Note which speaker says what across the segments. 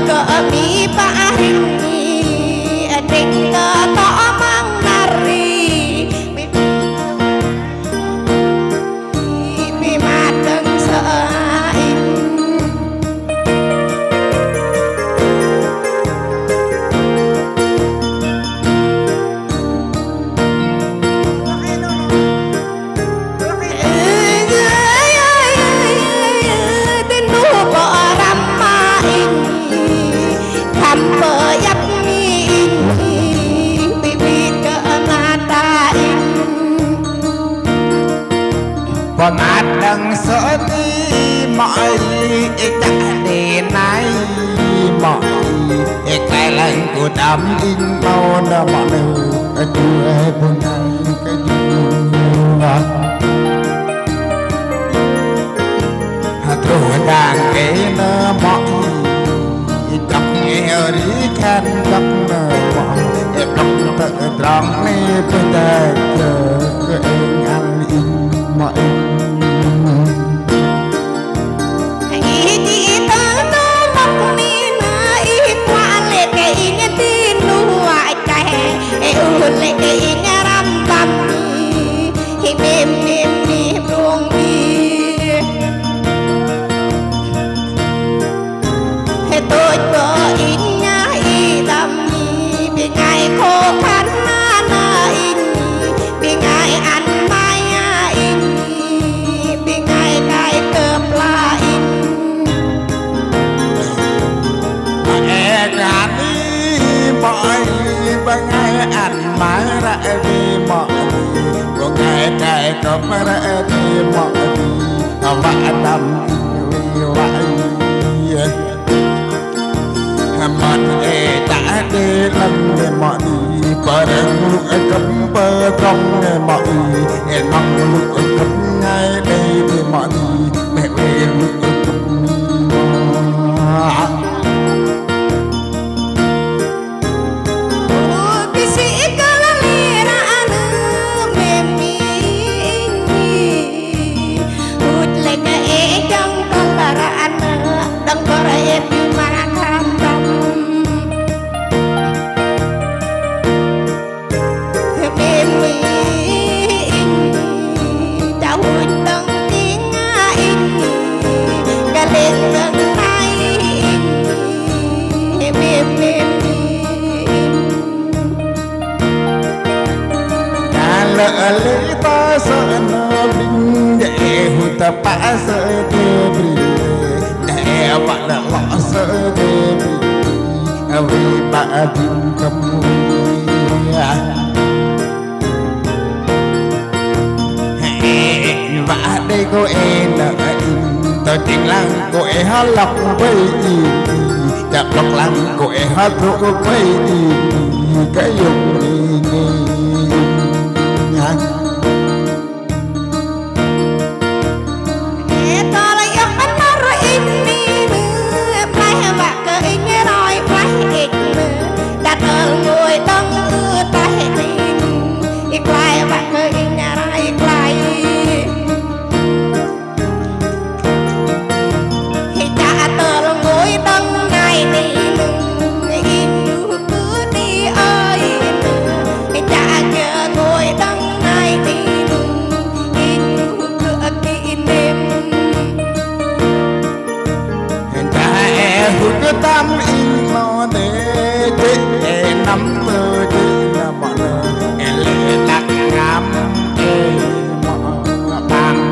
Speaker 1: ke mi paringi ding ke to mang nari mi mateng sain
Speaker 2: còn át đằng sợ đi mọi đã để này mọi cái lạnh của đám in mau đã mọi người cái chưa buồn ngày cái chưa đang cái nó mọi đọc nghe đi khen đọc mọi đọc tự tròn này bây giờ cái ăn in mọi
Speaker 1: lệ cái nhà ram băm thì mềm mềm đi buông đi thì tôi có ít nhà ít đam vì ngày khô khăn na in vì ngày ăn mai in vì ngày cái cơm la in
Speaker 2: e cả đi mọi bằng ngày ăn mãi ra đi mọi có ngày cái có ra đi mọi và đâm vậy một đã đi lần để mọi bờ lúc cấm bờ trong để mọi nằm lúc cấm ngay đây để mọi mẹ về lúc lấy ta sợ nó bình để hụt ta phá sợ tê bình để bạn đã lọ sợ tê bình vì bạn bình cầm và đây cô em là tờ tình lăng cô em hát lọc với chạm lọc lăng cô em hát rỗ với cái dùng tam in nó để nắm tơ đi là bọn lệ đặt ngắm bọn tam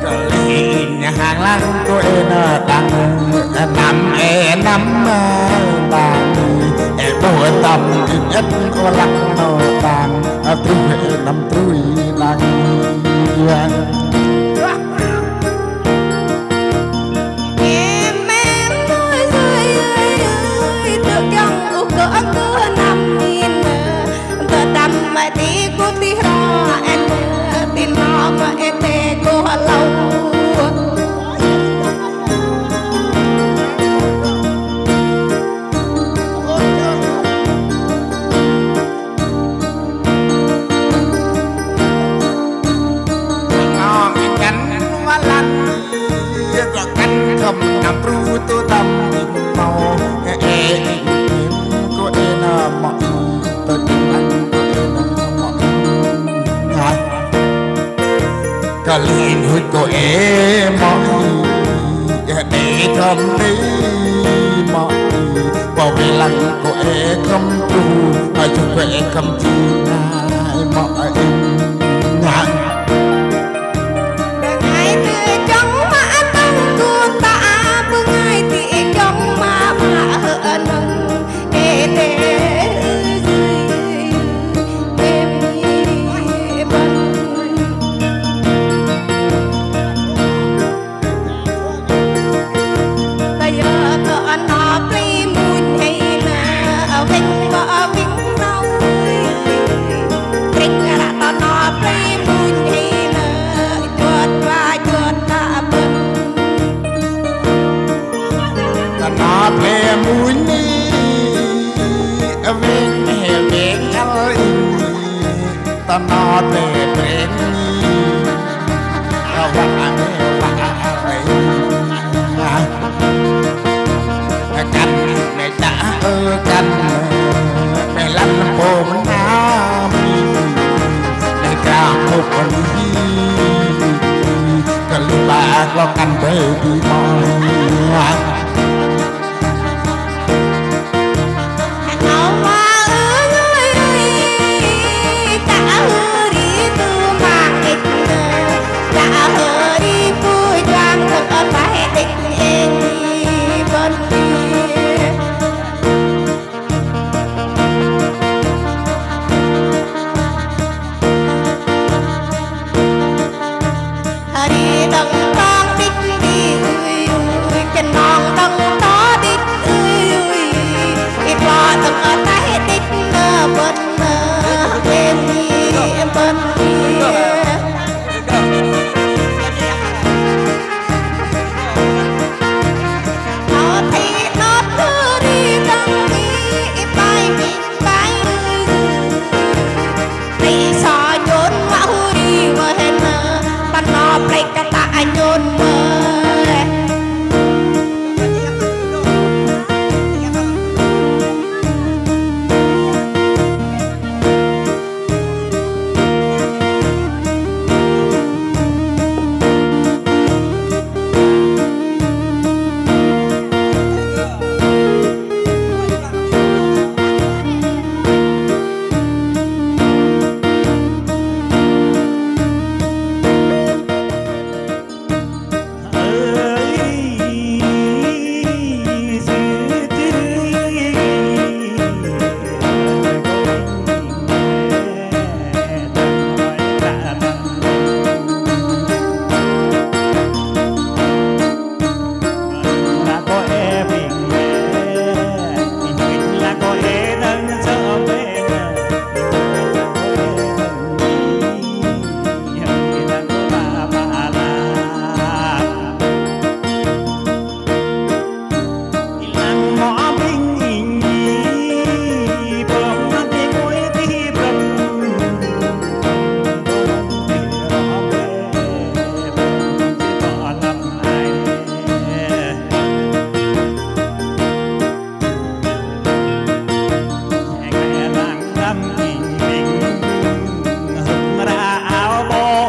Speaker 2: cái lệ nhà hàng lăng của em đang nắm bàn bùa tầm nhất có lăng nó đang tuổi năm tuổi đang liền hụt cô mọi để không đi mọi bảo vệ lăng cô không tu mà chúng quệ không chi ai mọi ngàn
Speaker 1: ngày từ trong mã tăng cô ta bưng ai thì trong mà hờ nâng ê tê em đi bần ta giờ thợ nó pli mùi hay là vinh vợ vinh đâu vinh là ta nó pli mùi hay là chuột và chuột ta bần
Speaker 2: ta nó về mũi ni về về ngල් ta nó về về ta vạ canh mẹ đã canh mẹ lăn bồn nam mẹ cả một con đi cần bạc lo canh về đi mỏi
Speaker 1: áo hoa ơi đã hư đi từ màng ít đã hư đi vui choàng thật phải định em đi bên kia đi đằng con đích đi ơi chân non đằng đó đích ơi ít lo từng ở tay đích bên em đi bên kia nó thì nó cứ đi đằng đi bay mình bay đi xò nhốn mẫu đi mà hên ban nó play cả tạ nhốn mơ
Speaker 3: Hãy subscribe cho kênh Ghiền Mì Gõ để không bỏ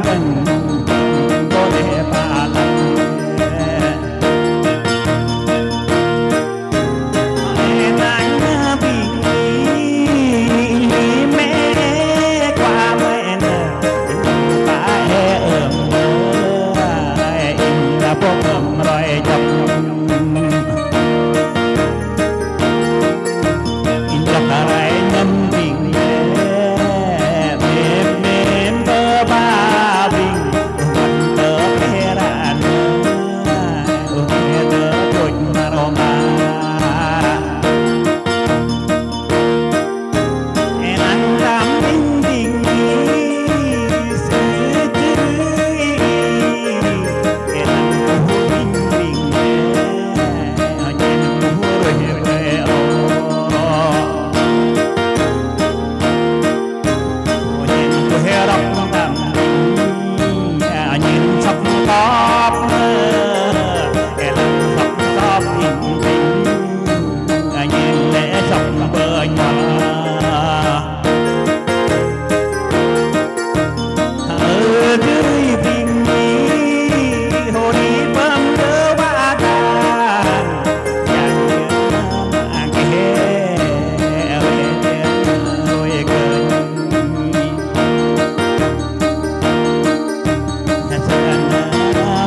Speaker 3: lỡ lóp e lần sắp hình hình nhìn lẽ sông bờ nhà ở dưới bình đi hồ đi bơm đỡ ba đàn nhàn nhớ mà ghé rồi gần sana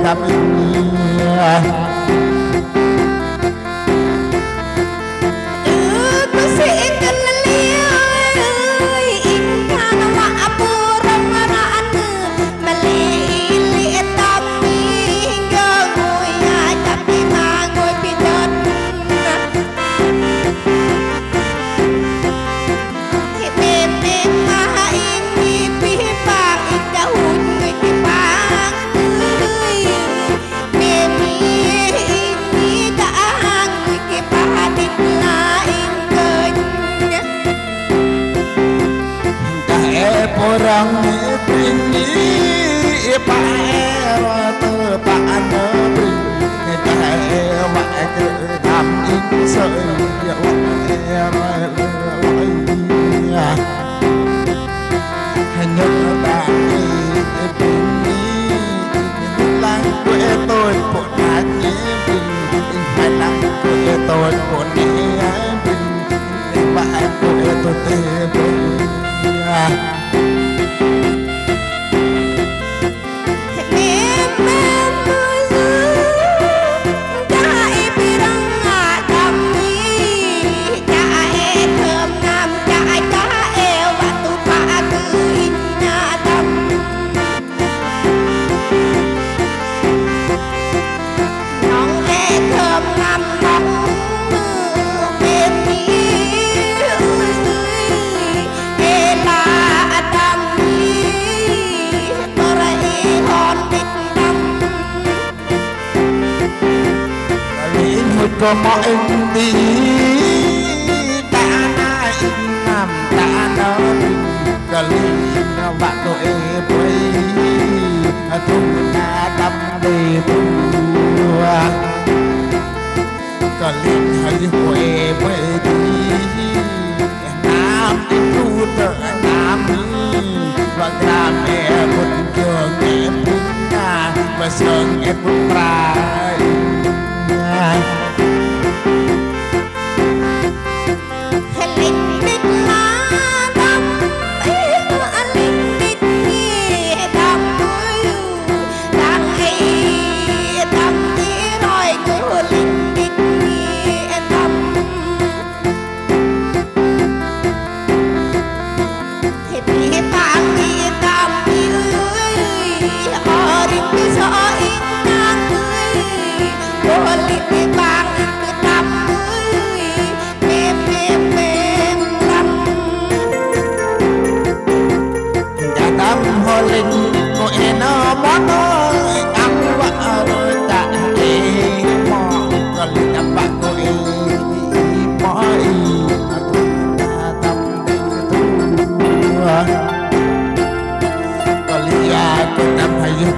Speaker 2: đam ý
Speaker 1: cứ xin cần lia ơi in tha nó mà bù rong ra mà li li tâm mi ngơ ngồi chặt đi mà ngồi bị đơn thì mềm mà in đi bị bạc in đã hụt người bị bạc ơi mềm in đi đã người bị bạc đi là in
Speaker 2: orang ini para terbaan negeri kita mak ketam insoi ya hanya bagi ini lang quê tôi một hạt nhé bình hai lang quê tôi một nhé bình bạn quê tôi tê bình có mọi đi ta na in nam ta nó cả linh bạn tôi quay tung na đâm đi tung cả linh hay quay quay đi nam đi tu tờ nam và nam em một trường em bún na và sơn em bún ra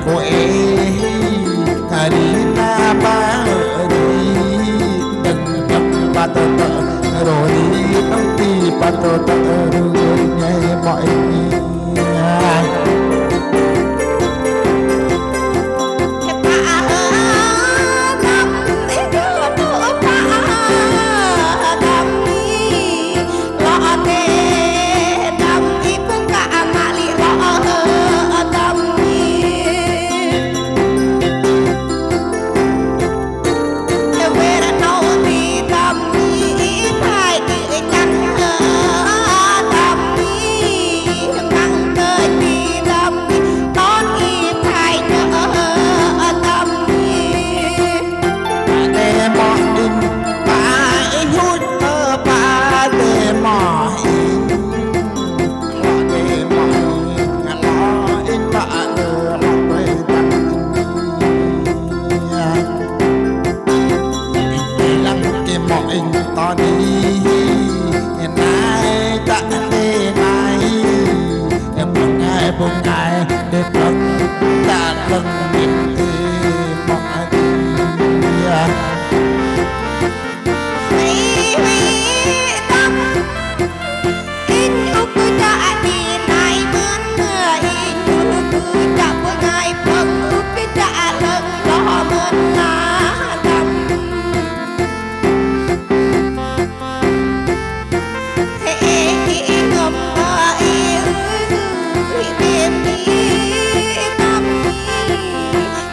Speaker 2: cô ấy thari na ba đi đừng cầm ba tơ tơ rồi đi nông ti ba tơ tơ rồi nhảy mọi
Speaker 1: Hãy subscribe cho kênh Ghiền Mì Gõ để không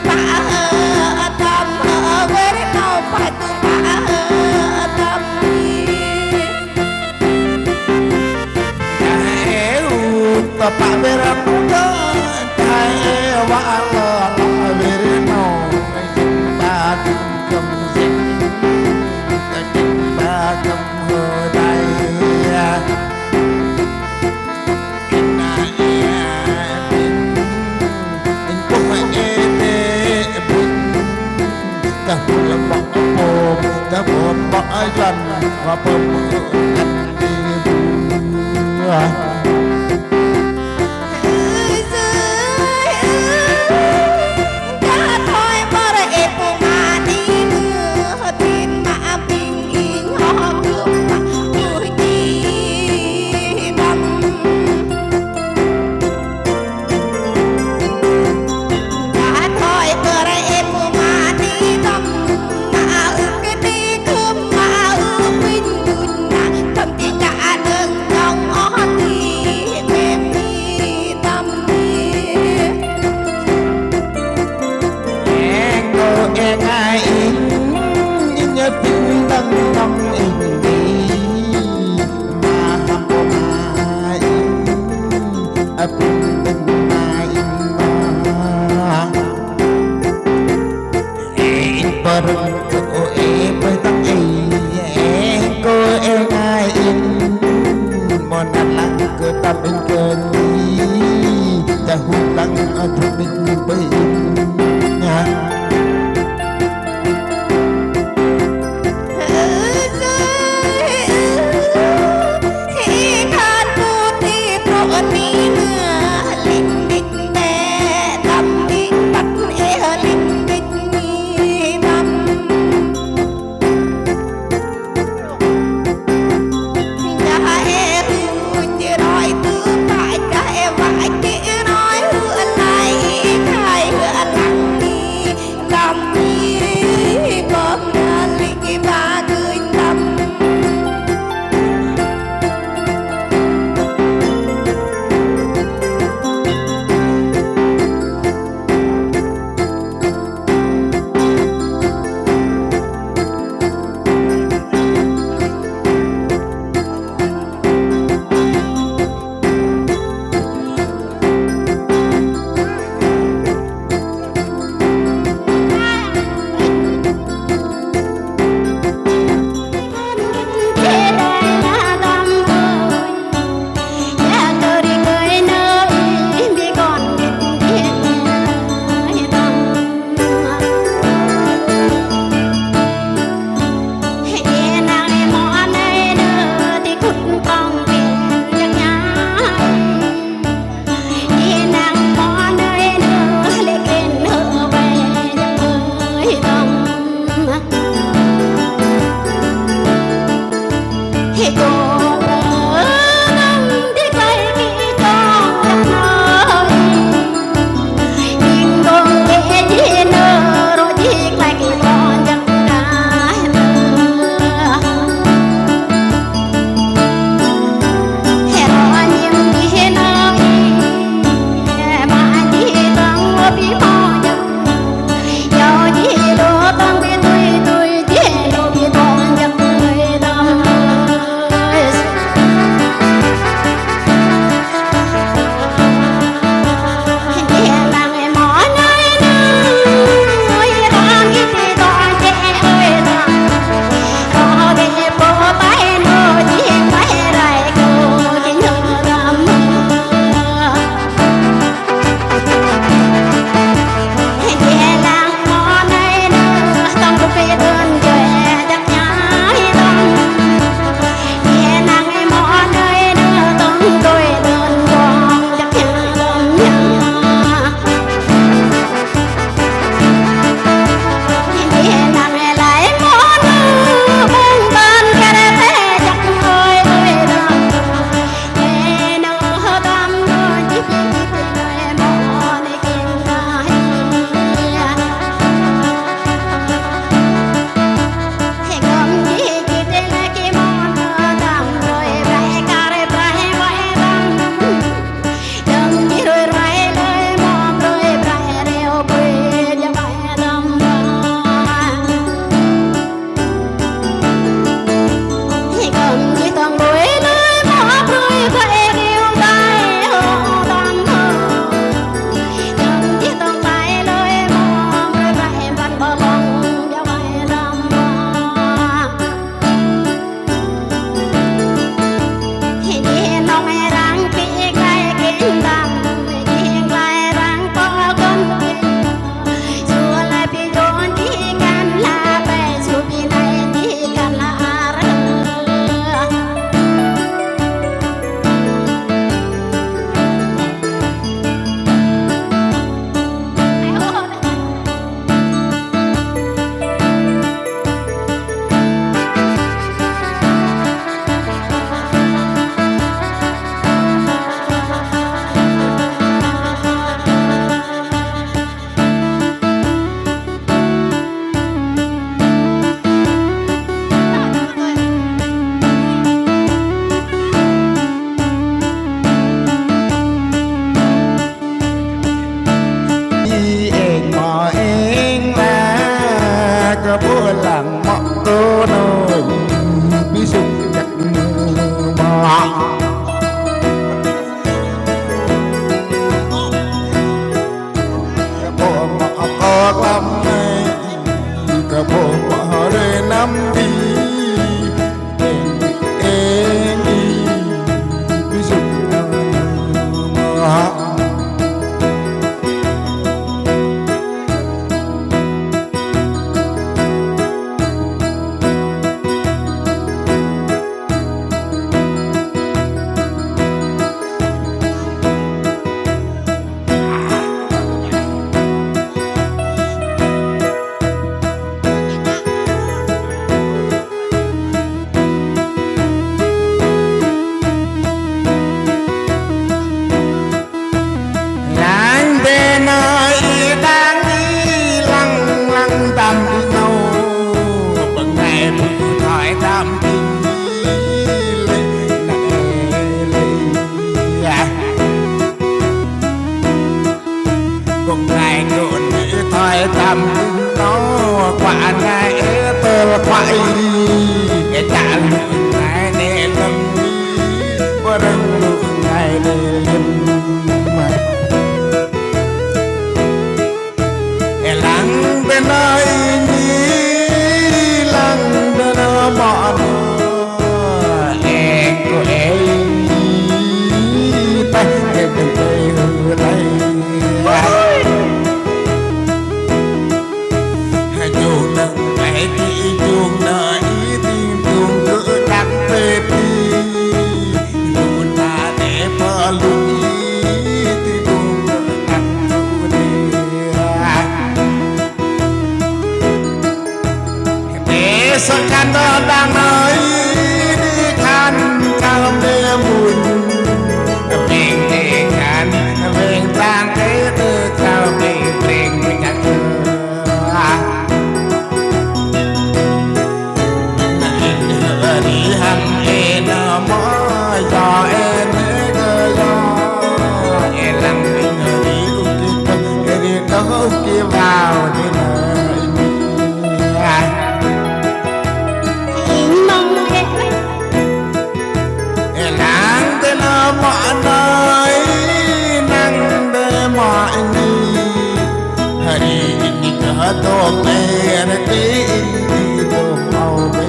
Speaker 1: bỏ lỡ
Speaker 2: ta hùa bỏ bồm ta bồm bỏ dần và bơm ăn đi
Speaker 1: đã thôi bỏ ra ép mà đi mưa tin mà bình yên họ gương mà vui đi đắm đã thôi bỏ ra ép mà đi đắm mà cái đi cơm mà bình buồn mà thầm thì cả đường trong ó thì mềm đi tâm đi
Speaker 2: em cô em ai in nhớ tiếng đăng trong in đi mà hâm mộ mai ấp tình mai em bờ cô em bờ tắc em cô em ai in mòn ăn lăng cơ tâm in cơn đi ta hút lăng ở trong mình bởi nha tô nồi bí sụp chặt bò bộ mọ có lắm này cả bộ mọ rồi năm đi bí sụp mọทำnó quả này tơ quậy cái trả lượng này để lâm qua đừng lượng này để lâm lắng bên nơi lắng bên nơi bọn em của em tay em đừng tay hư tay chuông nợ ý tim chuông cứ đắng phê đi luôn ta để mơ luôn ý thì chuông nợ đắng đi để sợ khăn đó đang nói đi khăn cao để buồn mình để khăn mình đang thế từ cao mình chẳng đi hằng em mơ gió em cơ gió em lặng mình đi đâu kia vào đi nơi
Speaker 1: mong
Speaker 2: em nắng tên mọi nơi nắng để mọi người đi cỡ tôm em đi tôm màu về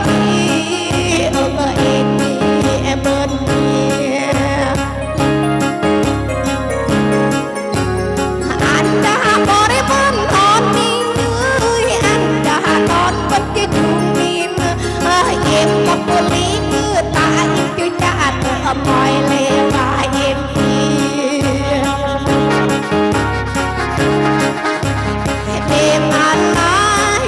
Speaker 1: bên đi ở in đi bên đi anh đã bỏ đi bên con đi ơi anh đã đón bên cái chuông niềm em có cô lý cứ tại chưa cha tự mọi lệ và em em anh nói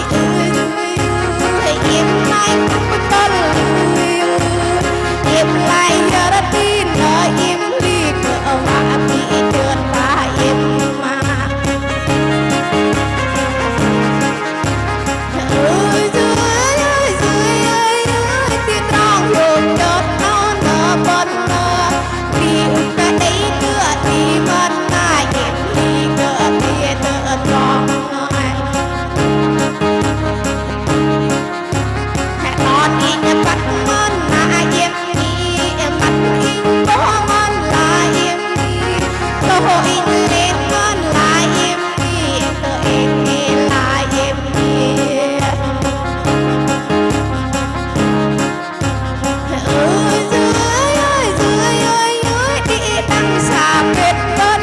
Speaker 1: em lại không có em lại giờ đã tin ở em đi cỡ và bị trượt và em mà ơi dưới ơi tiếng rong hồn chợt nó nở bên vì cái đấy cửa thì bên ai em đi cỡ thì tự tròn con in bắt mơn là em đi bắt in bỏ mơn là em đi tô in lên mơn là em đi tô in là em đi dưới đi đằng xa bên bên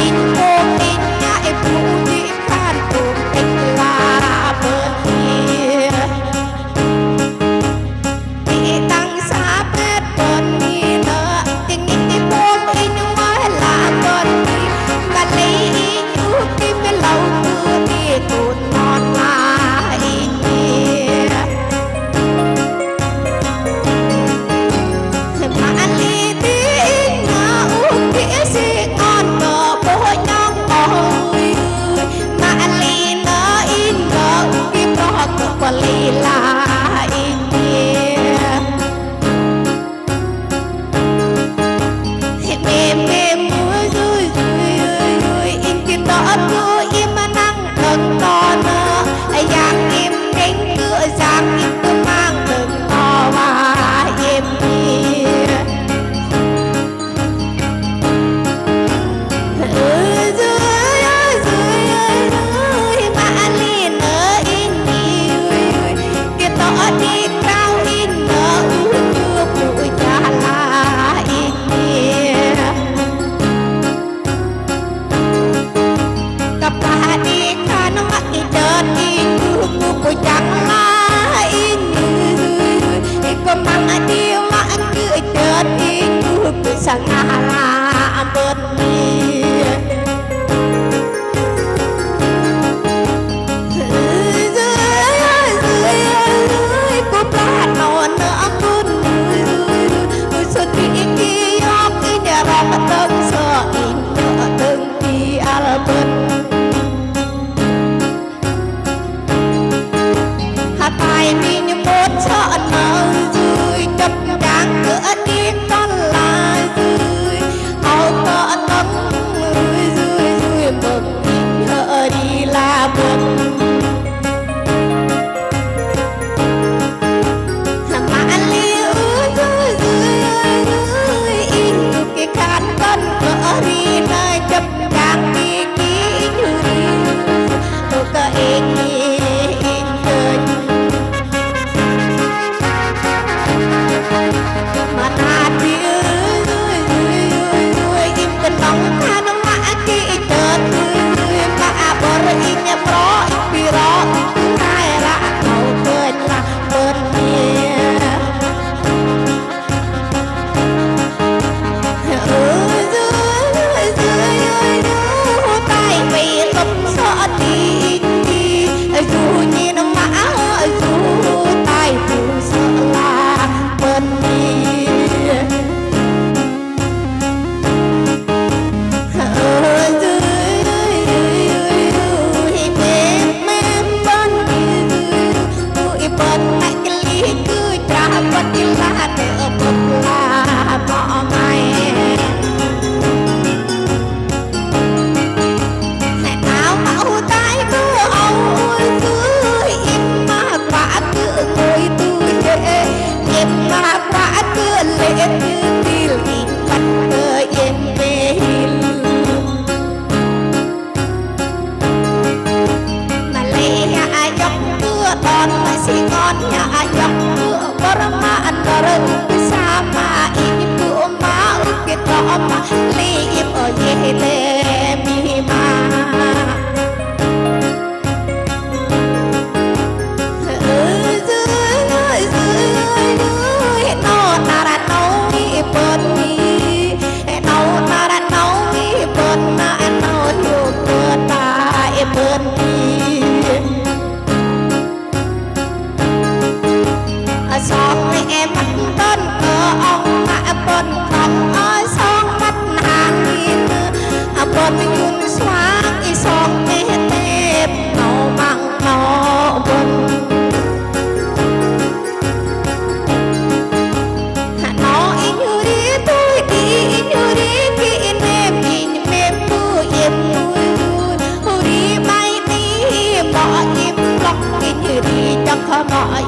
Speaker 1: in cô in nhà em phụ đi phan cùng tình là bên đi tăng xa bết bên đi nữa tình đi bom in mới là bên đi mà lấy như kim cái lâu cứ đi tụt non là in đi mà li tiếng ngã uống đĩa xì ngon cờ bố nhong ôi mà li nó in ngờ kim đó cờ li là in đi em mưa rơi in kim đó cứ im năng đừng to nữa giang em đánh cửa giang em cứ mang đừng to mà em đi dưới mà liền ở in đi cái đó đi cao in ở chưa bụi cha là in đi cặp ba đi khá nó mắt đi đợt đi cứ bụi chẳng là in có mang đi mà cứ đợt đi cứ sang là bên đi dưới cô ba nọ nữa cún xuân đi kia cái nhà ra mà tâm sợ in nhớ từng đi album hà tài mình một sợ nở dưới đập đáng cửa đi con là dưới hậu cỡ tấm dưới mừng nhớ đi là buồn mà liu dưới in cái khát con cỡ đi nơi đập đáng đi kỹ như đi tôi có in đời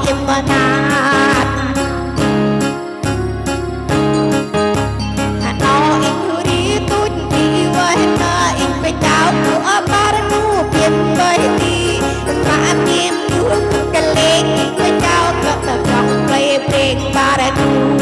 Speaker 1: im mà nạt nó in đi tút đi với nó in phải chào của ba nu biếm với đi mà biếm nước cái lên với chào các trong play break ba nu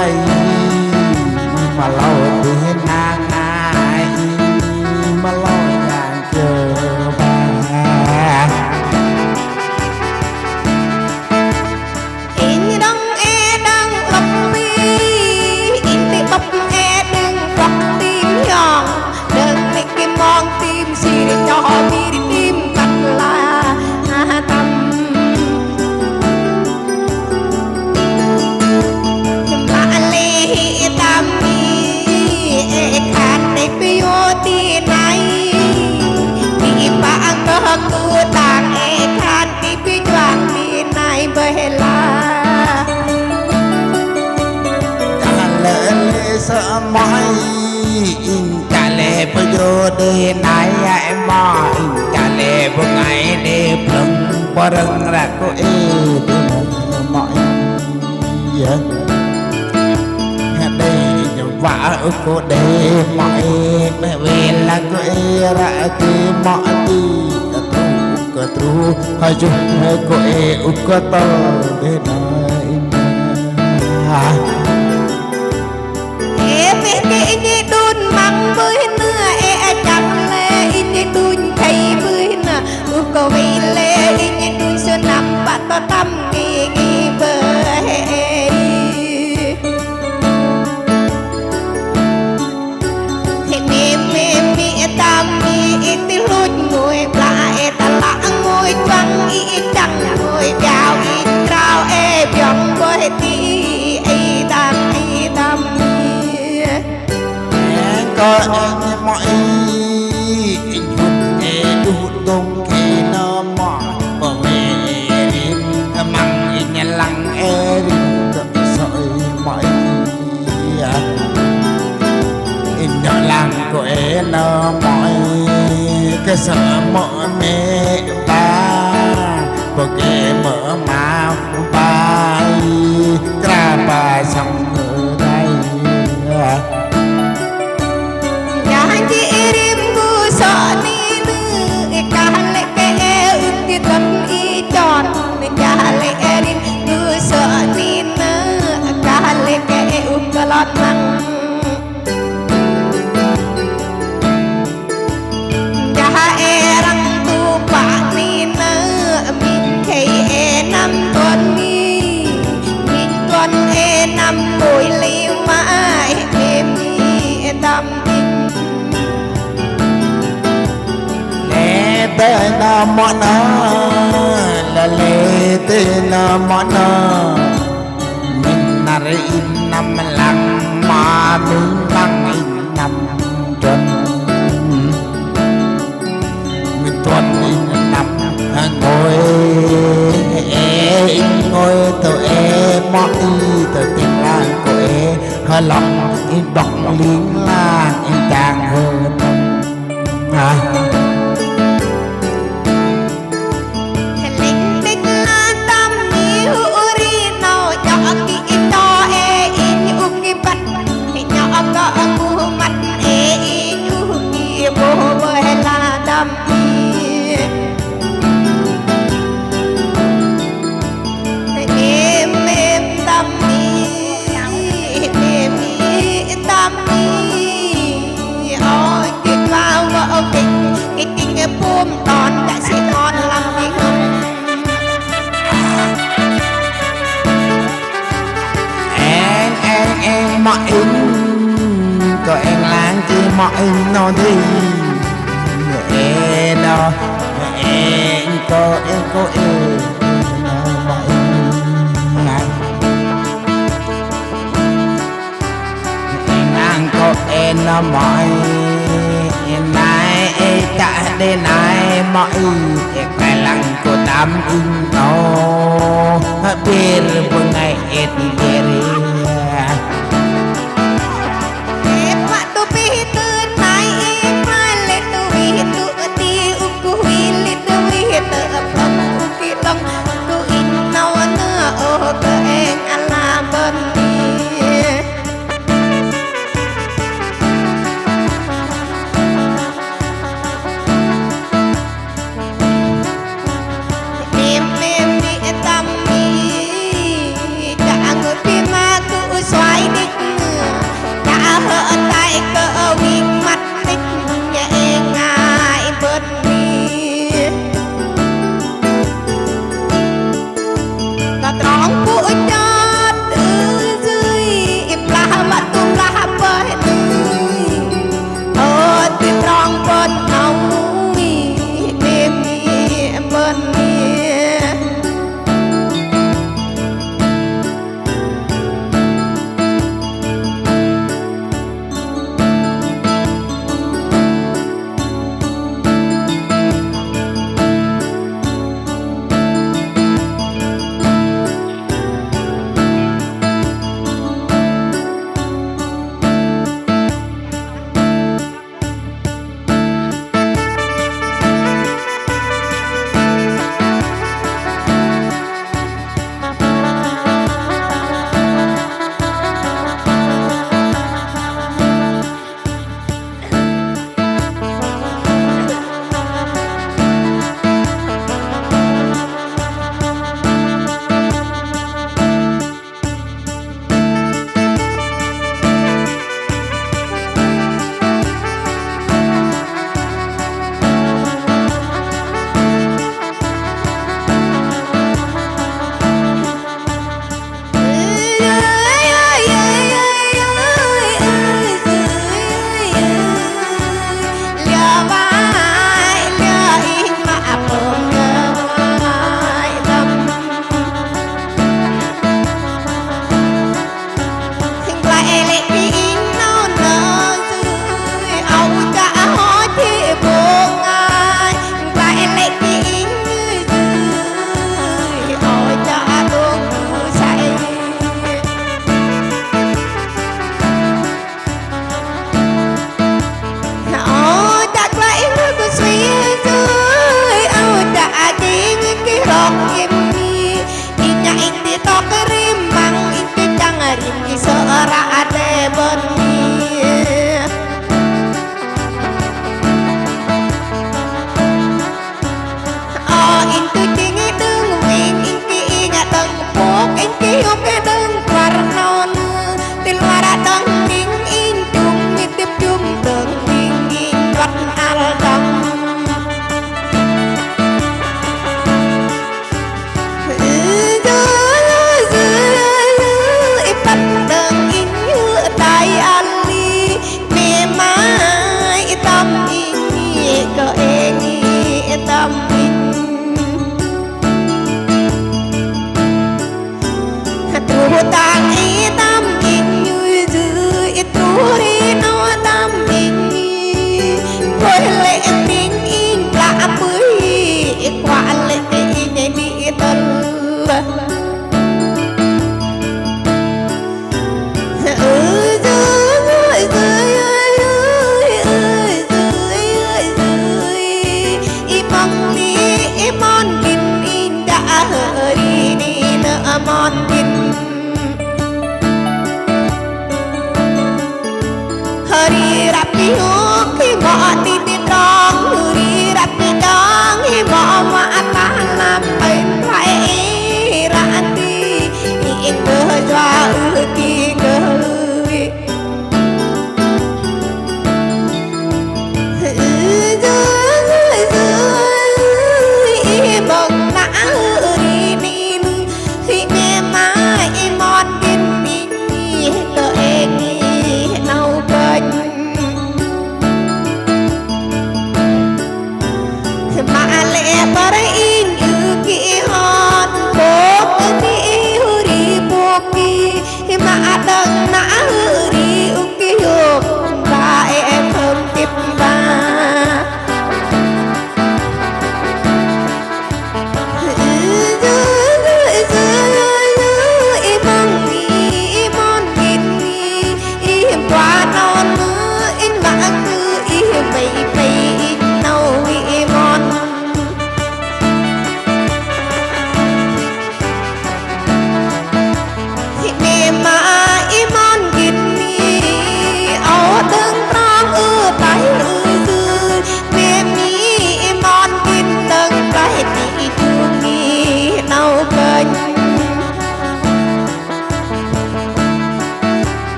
Speaker 2: ai mà lâu thì nàng ai mà lâu nàng chờ bà
Speaker 1: in đăng e đăng lọc mi in tì bắp e đừng bắp tim nhọn đừng lịch kim mong tim xì để cho mi đi tim cắt là tâm mà lê tâm mi e khát để piô tì này tì bạn có cứ tàng e khát tì pi choàng tì này bê la
Speaker 2: lệ lệ sợ mãi cả lệ bây giờ đời này ai mà cả lệ vừa ngày để plung qua rừng ra cô ấy mọi đây vả cô để mọi mẹ về là cô ấy ra thì mọi đi cả tru hai chung cô ấy cô to để nói
Speaker 1: ini đun măng với nưa chẳng lẽ ini đun thấy với nưa có vì lẽ ini đun sơn nằm bắt to tâm nghi nghi bờ mi tam mi ít lút ngồi lại ta lãng ngồi trăng ít chẳng ngồi đào ít rau biong với tí tam
Speaker 2: có anh mọi anh hút nghe đút đông khi nó mỏ bỏ mẹ đến măng anh lăng đến cỡ sợi mọi anh nhỏ lăng của em nó mọi cái sợ mỡ mẹ ba có cái mỡ mà ba ra ba xong ở đây
Speaker 1: sợ ni nữ cả lệ kẻ ưng thì tuần y tròn cả lệ đi nữ sợ ni nữ cả lệ kẻ ưng cả lọt năng cả răng tu bạc ni nữ mình thấy năm tuần mi mình tuần năm ngồi liêu mãi em mi tâm
Speaker 2: tên món là lệ tên món mình là in năm lăng mà mình lăng in năm tuần mình tuần in năm ngồi ngồi tụi em món y tụi tình làng của em hơi lòng in bọc liếng làng in càng hơn mọi có em láng chi mọi nó đi em đó em có em mọi em đang có em nó mọi em này cả đêm nay mọi em phải lăng của tám in nó biết một ngày em về
Speaker 1: Hãy subscribe cho kênh Ghiền Mì Gõ để không bỏ lỡ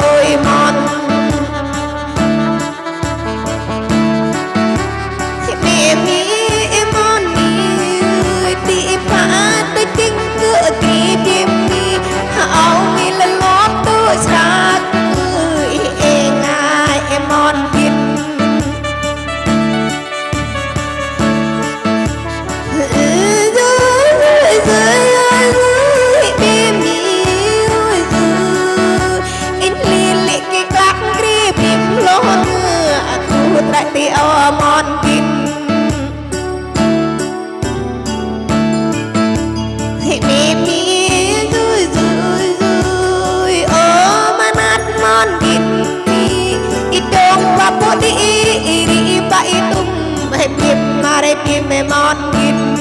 Speaker 1: ơi mòn mẹ mi mòn mi đi phá tới kinh cửa đi tìm mi áo mi là lót tôi sát người ngài em mòn kinh tại ti ở mòn kinh thì mi rơi rơi rơi ở mà nát mòn kinh ít đông và bố đi bay tung hay tìm mà đây tìm mẹ mòn kinh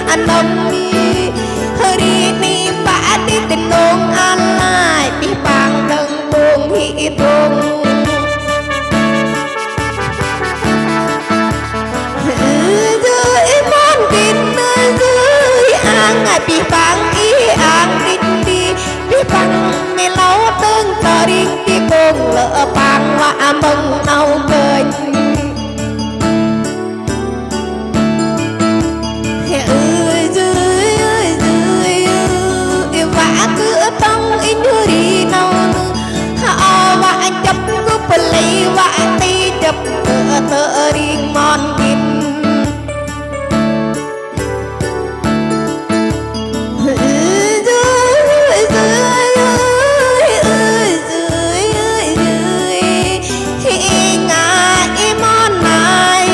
Speaker 1: anh đông đi hơi đi đi bả đi tình nông anh lại đi bằng đừng buồn hi buồn dưới món kinh dưới ăn ngày bị bằng ý ăn đi bằng mẹ lâu tương tờ đi cùng lỡ bằng và mừng nâu cười lấy vạ tay đập cửa thơ riêng mòn kinh ngài mòn này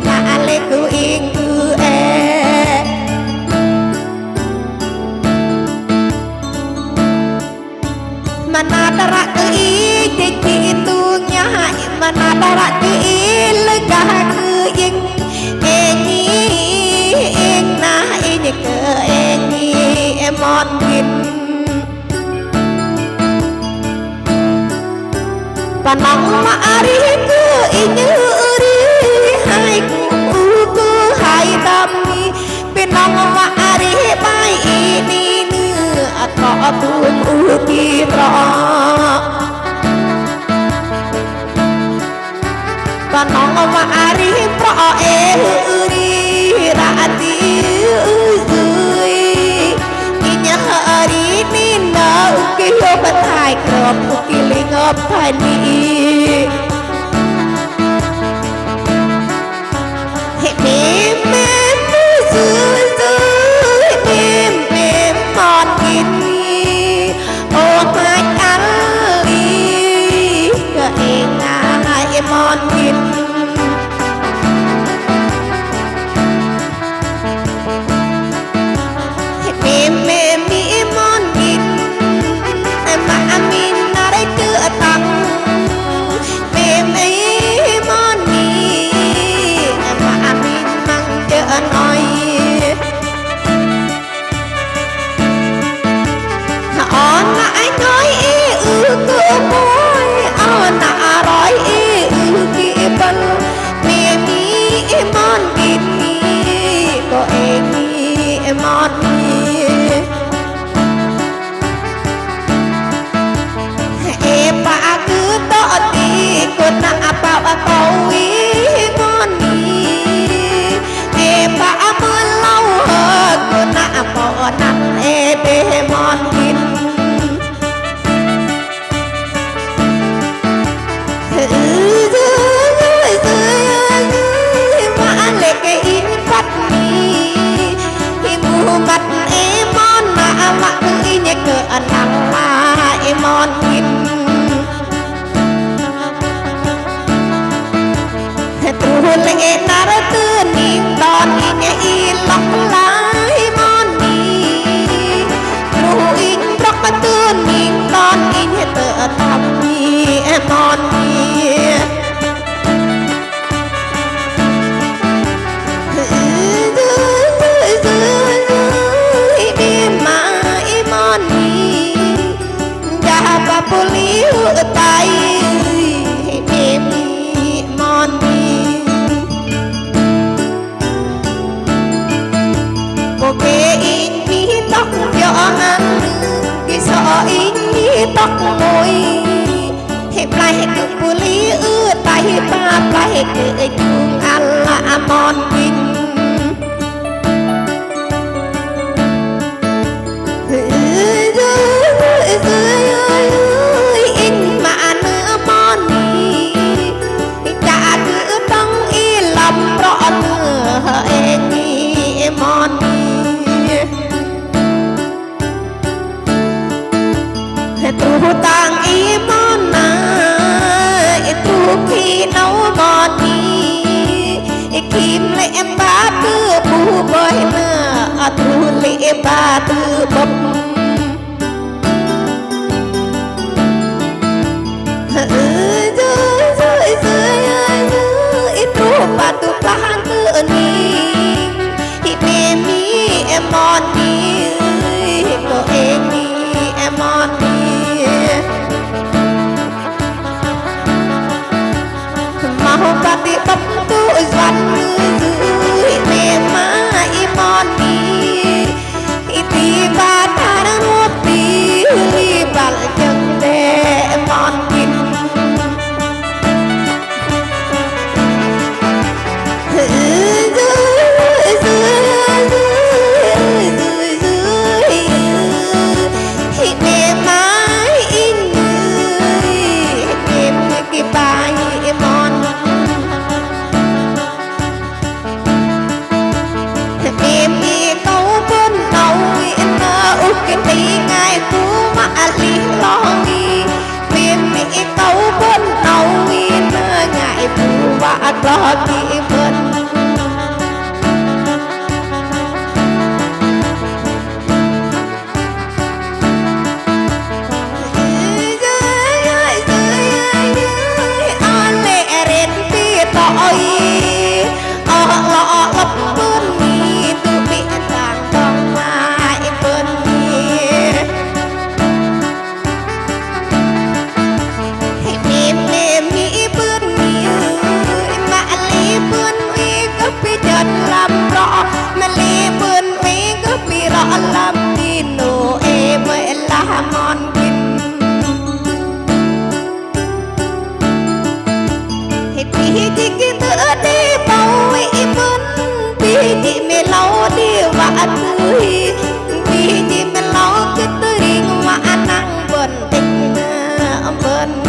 Speaker 1: đã lên cứ yên cứ e mà na ra cứ ý thì tu nhai mà na ra cứ ý lấy cả cứ yên yên na yên cơ yên em mòn kinh và nóng mà đi cứ yên như đi hai cứ hai đam bên nóng mà đi bay đi nữa có tuôn kia rõ và nóng mà đi pro đi ra đi dưới nhà đi nín nở cái hộp thái cọp cái linh ấp thái đi mềm mềm dưới mềm mòn kinh ô mai ăn đi cái ngài mòn kinh mềm mi mòn kinh mà min na đây tựa tăng tóc môi thì play cứ bù lý tay ba play cứ chung ăn là mòn kinh in mà nữa mòn cả cứต้องy lầm rõ nữa em mòn tu tang y mòn na tu khi nấu mòn đi kim lệ em ba tư bu bơi na tu lệ ba tư bông tu ba tu plan tư ni em mi em mòn đi có em mi em mòn mau pati bắp tu doan dưới mẹ má imon đi ti ba ta đã nuốt đi bal chân để mòn kinh mẹ má in em cái bài mòn em đi câu bên đầu em út cái tí ngày cũ mà lý lo nghi em đi câu bên đầu em ngày phụ và lo nghi bên làm đi nô em là mòn kinh thì cái tựa đi bao vẫn thì mẹ lâu đi và tươi thì mẹ lâu cái tươi mà năng bận tình bận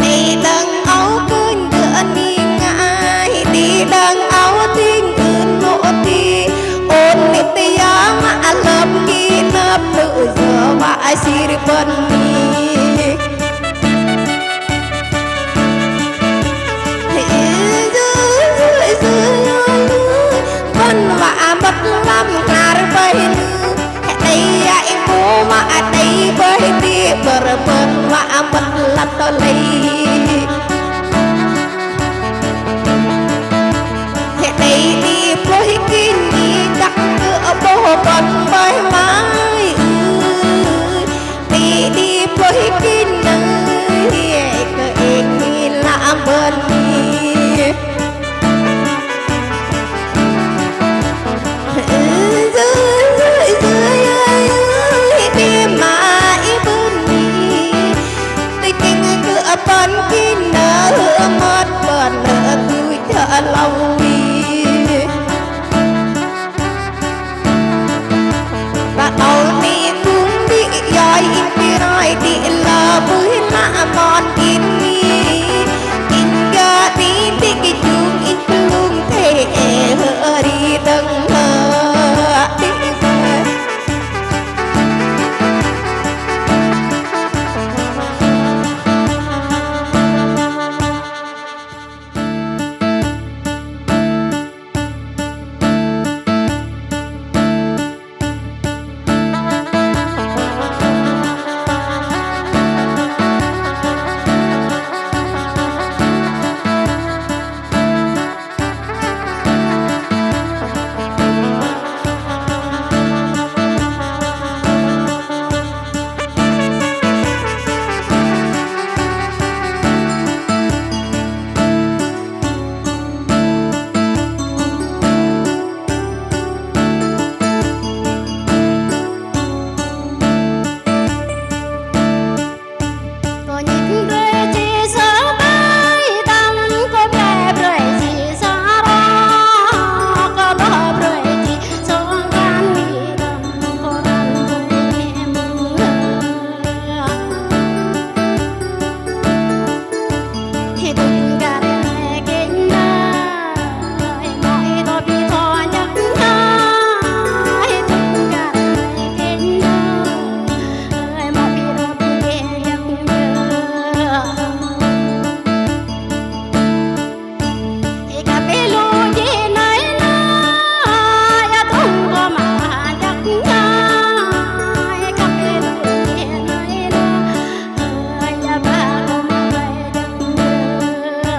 Speaker 1: đi đằng áo cơn cửa đi ngay đi đằng áo tiếng cơn nộ thì ôn nít tia mà lớp đi lớp tự giờ và xì bận vẫn và bất lâm ngар bay đây ai cô mà đây bay đi bờ bần và bất lâm to lấy đây đi với kinh đi đặt cửa bố bần bay mãi đi với kinh nơi cái làm bần bên kinh từng gạt mẹ kinh nơi mọi tôi bị thọ nhắc nhớ từng gạt mẹ kinh nơi mọi tôi bị nhắc nhớ cà phê lu gì nơi nơi tung có mà nhắc nhớ cà phê lu gì nơi nơi ba có mà nhắc nhớ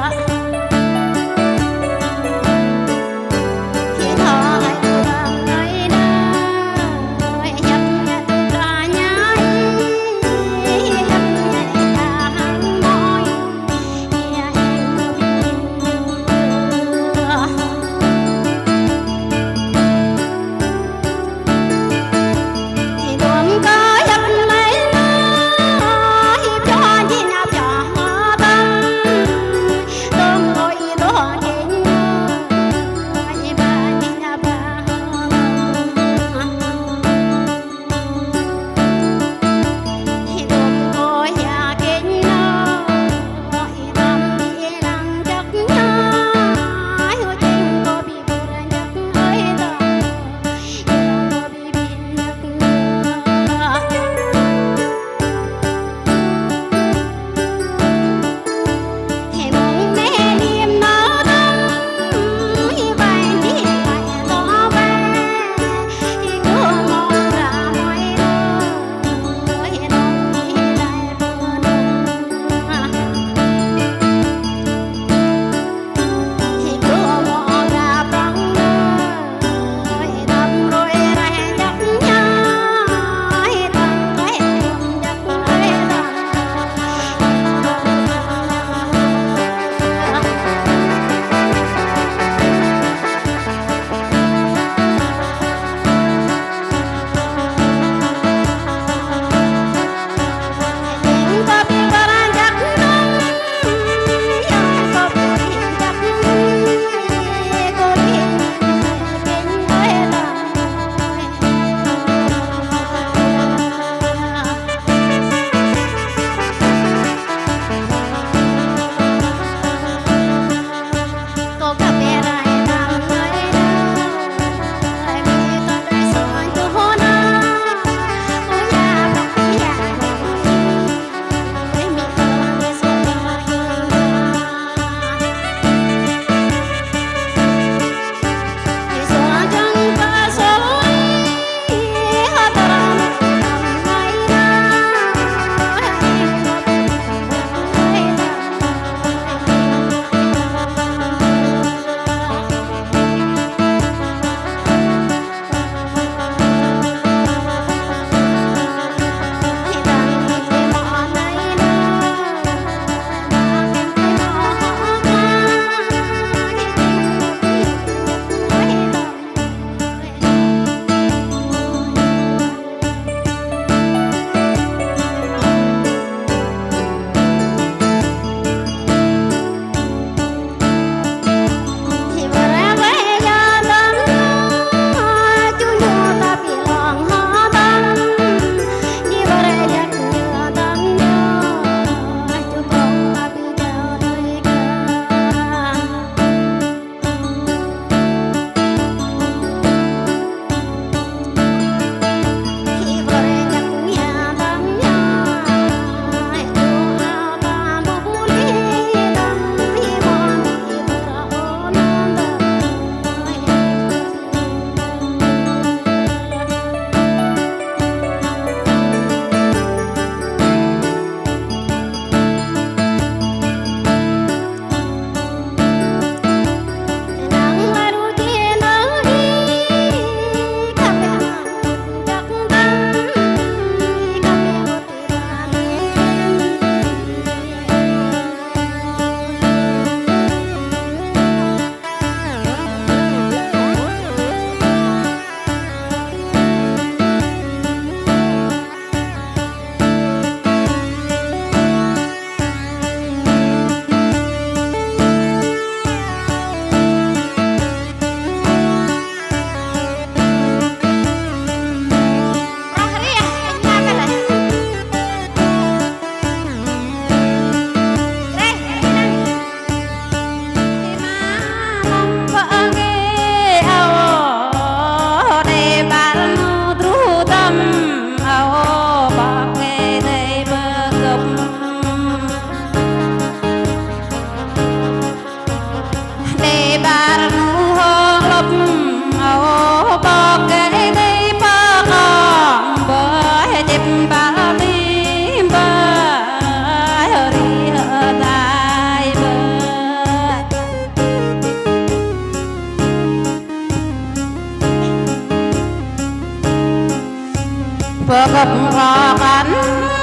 Speaker 1: gặp rò cắn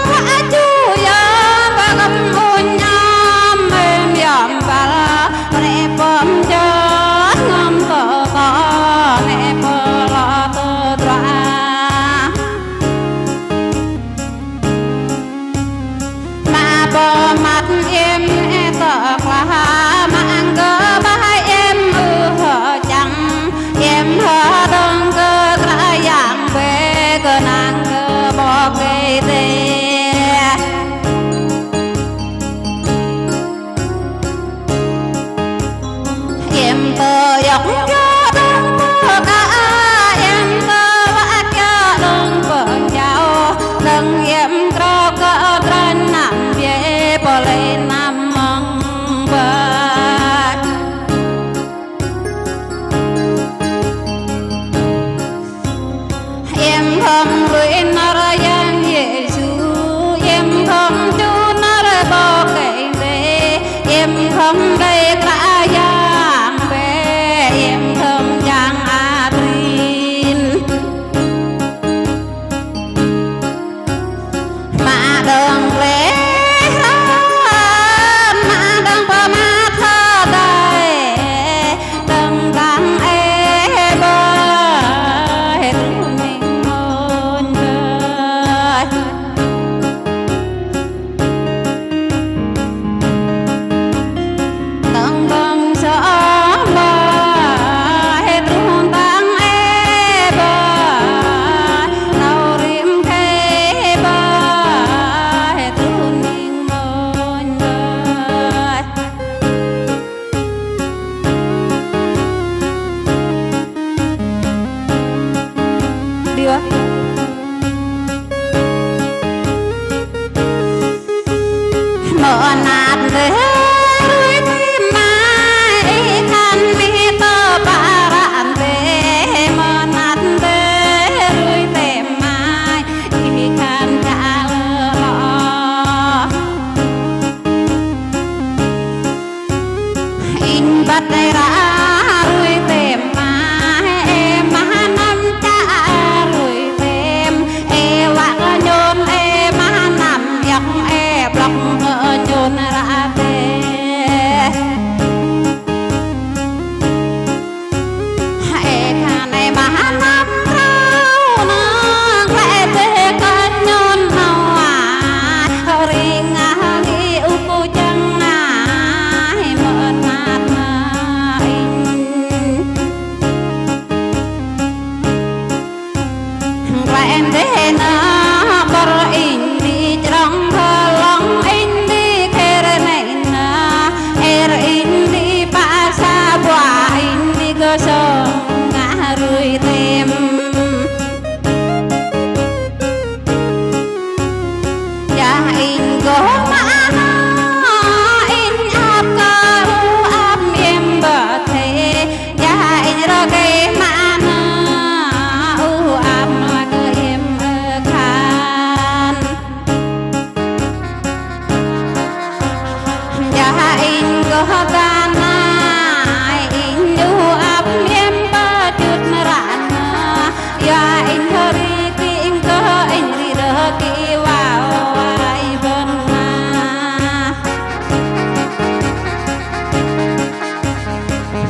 Speaker 1: hạ chú yếm và gặp ôn nhám êm yếm và la nè bom chớt ngâm cờ có nè bờ lo tơ đoa mà bờ mặt em tờ qua mang cơ bãi em hở chẳng em hở đơn cơ ra dạng về cơ nàng cơ bỏ cây tê em tờ dọc cho đơn cơ cả em tờ vã cho đơn vợ cháu đơn em trò cơ trân nằm về bỏ lên nằm mong vợ em không luyện nó ra gian Giêsu em không chú nó ra bỏ cây về em không gây cả giang về em không giang Adrin mà đường lễ mà đường bờ mà thơ đời đường đang ê bơi thương mình ôn bơi đường bông gió bơi thương đang ê bơi nâu riêng thế bơi thương mình ôn bơi đưa mở nạt về tim mai khăn mi tơ ba rạn về mở nạt về tìm mai khăn trả lo in bắt ra tìm mai em nắm trả tìm vạc nhôn nằm dọc blog nhôn ra về khả này nắm rau nó khẽ về cơn nhôn nào ring ghi u chân mở nạt quen thế nó bờ in đi trong thơ lòng in đi khe này na in đi ba sa bòa in đi cơ sở ngã rơi tìm ya in có mã in áp cơ áp em bờ thế ya in ra cái mã áp mà cơ em khan ya in có tan in du áp em bờ chút rạn ya in hori tin cơ in đi đỡ kỳ vào ai bên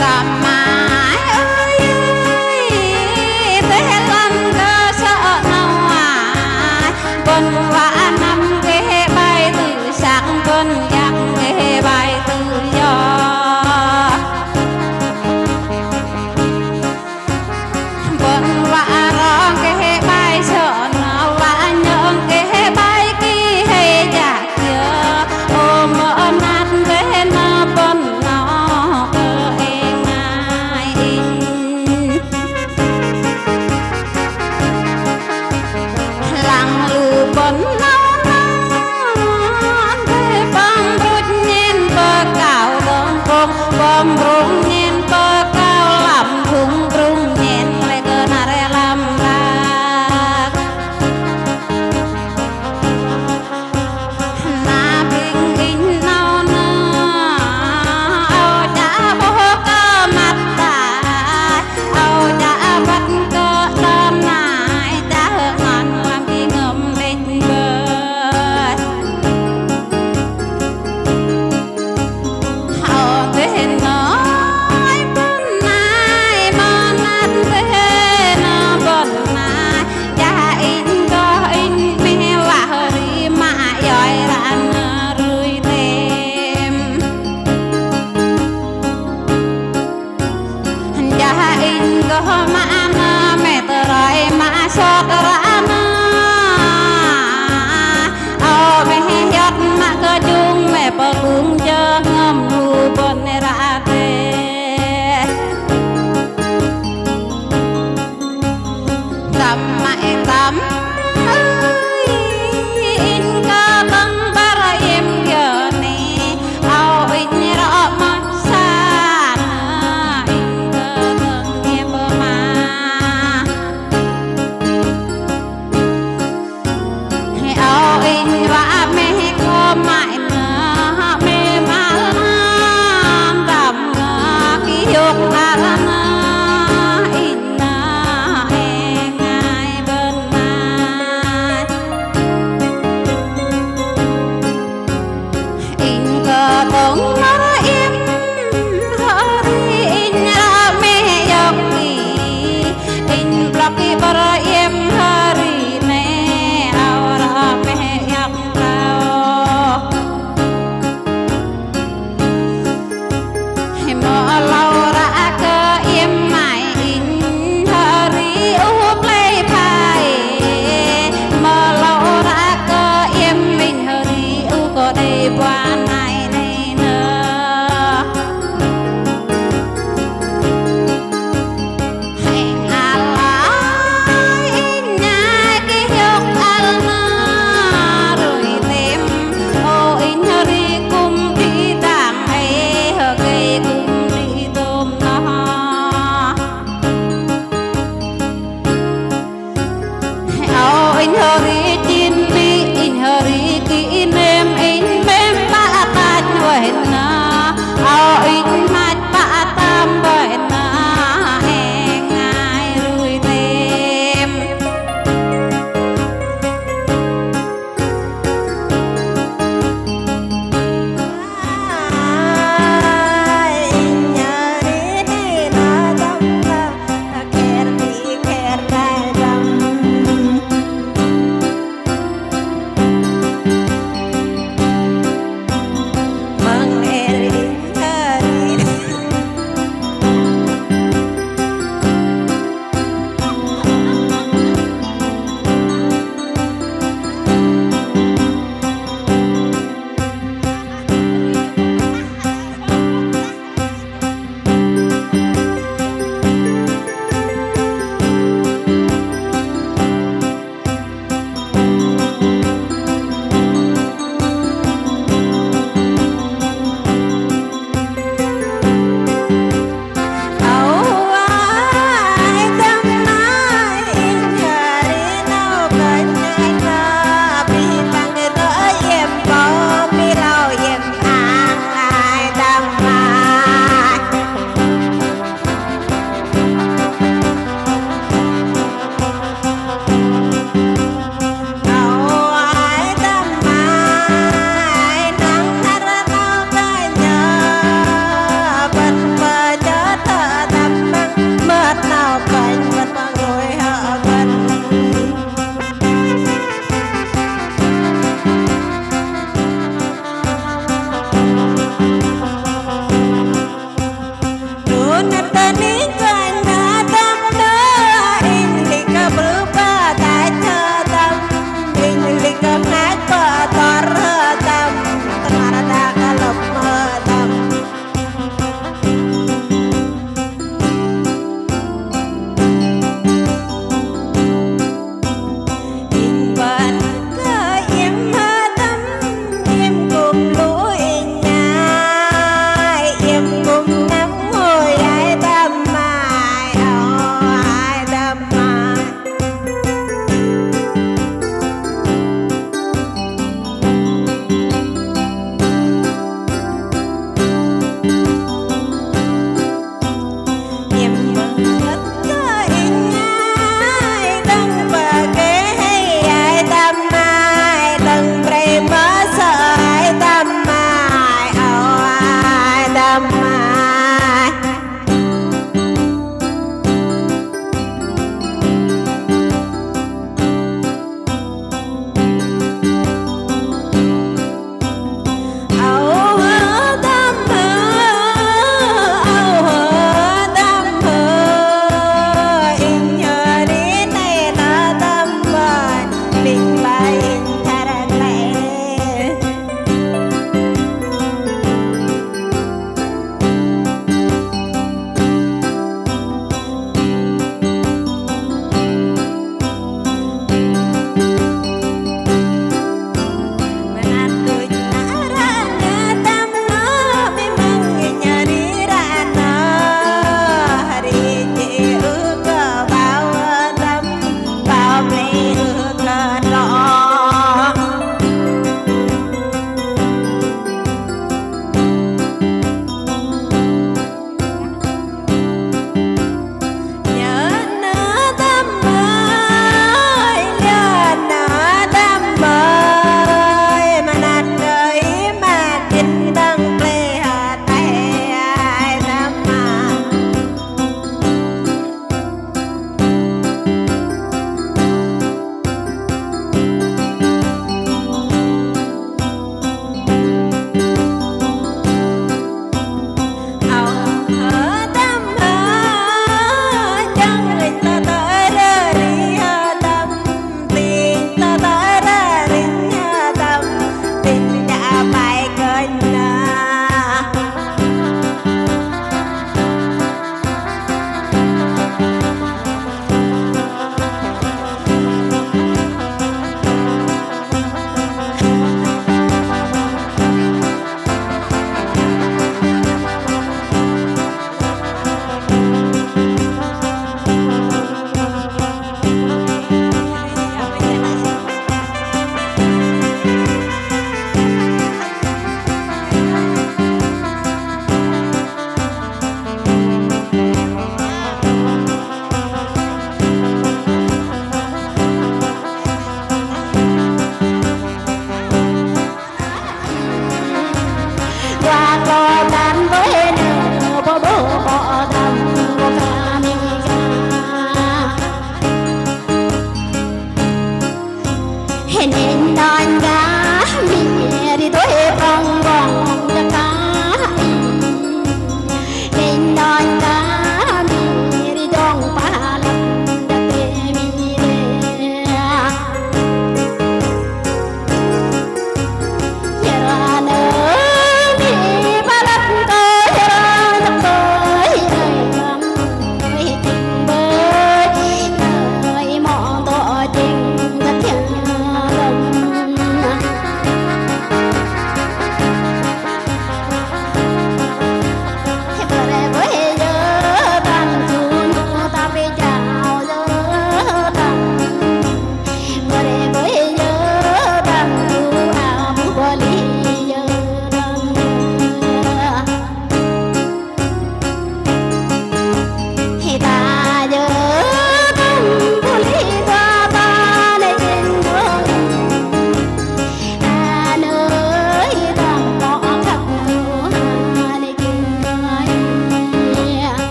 Speaker 1: làm mãi ơi thế lần cơ sợ nào con vã năm ghé bay từ sáng con dắt ghé bay từ gió con vã rong ghé bay sợ nào vã nhơn ghé bay kỳ hay chạc chưa ôm mỡ nát ghé na bên nó cơ em nói bên này mà nát thế nó bên này cha in có in mẹ và đi mà giỏi ran rui tem cha in có mà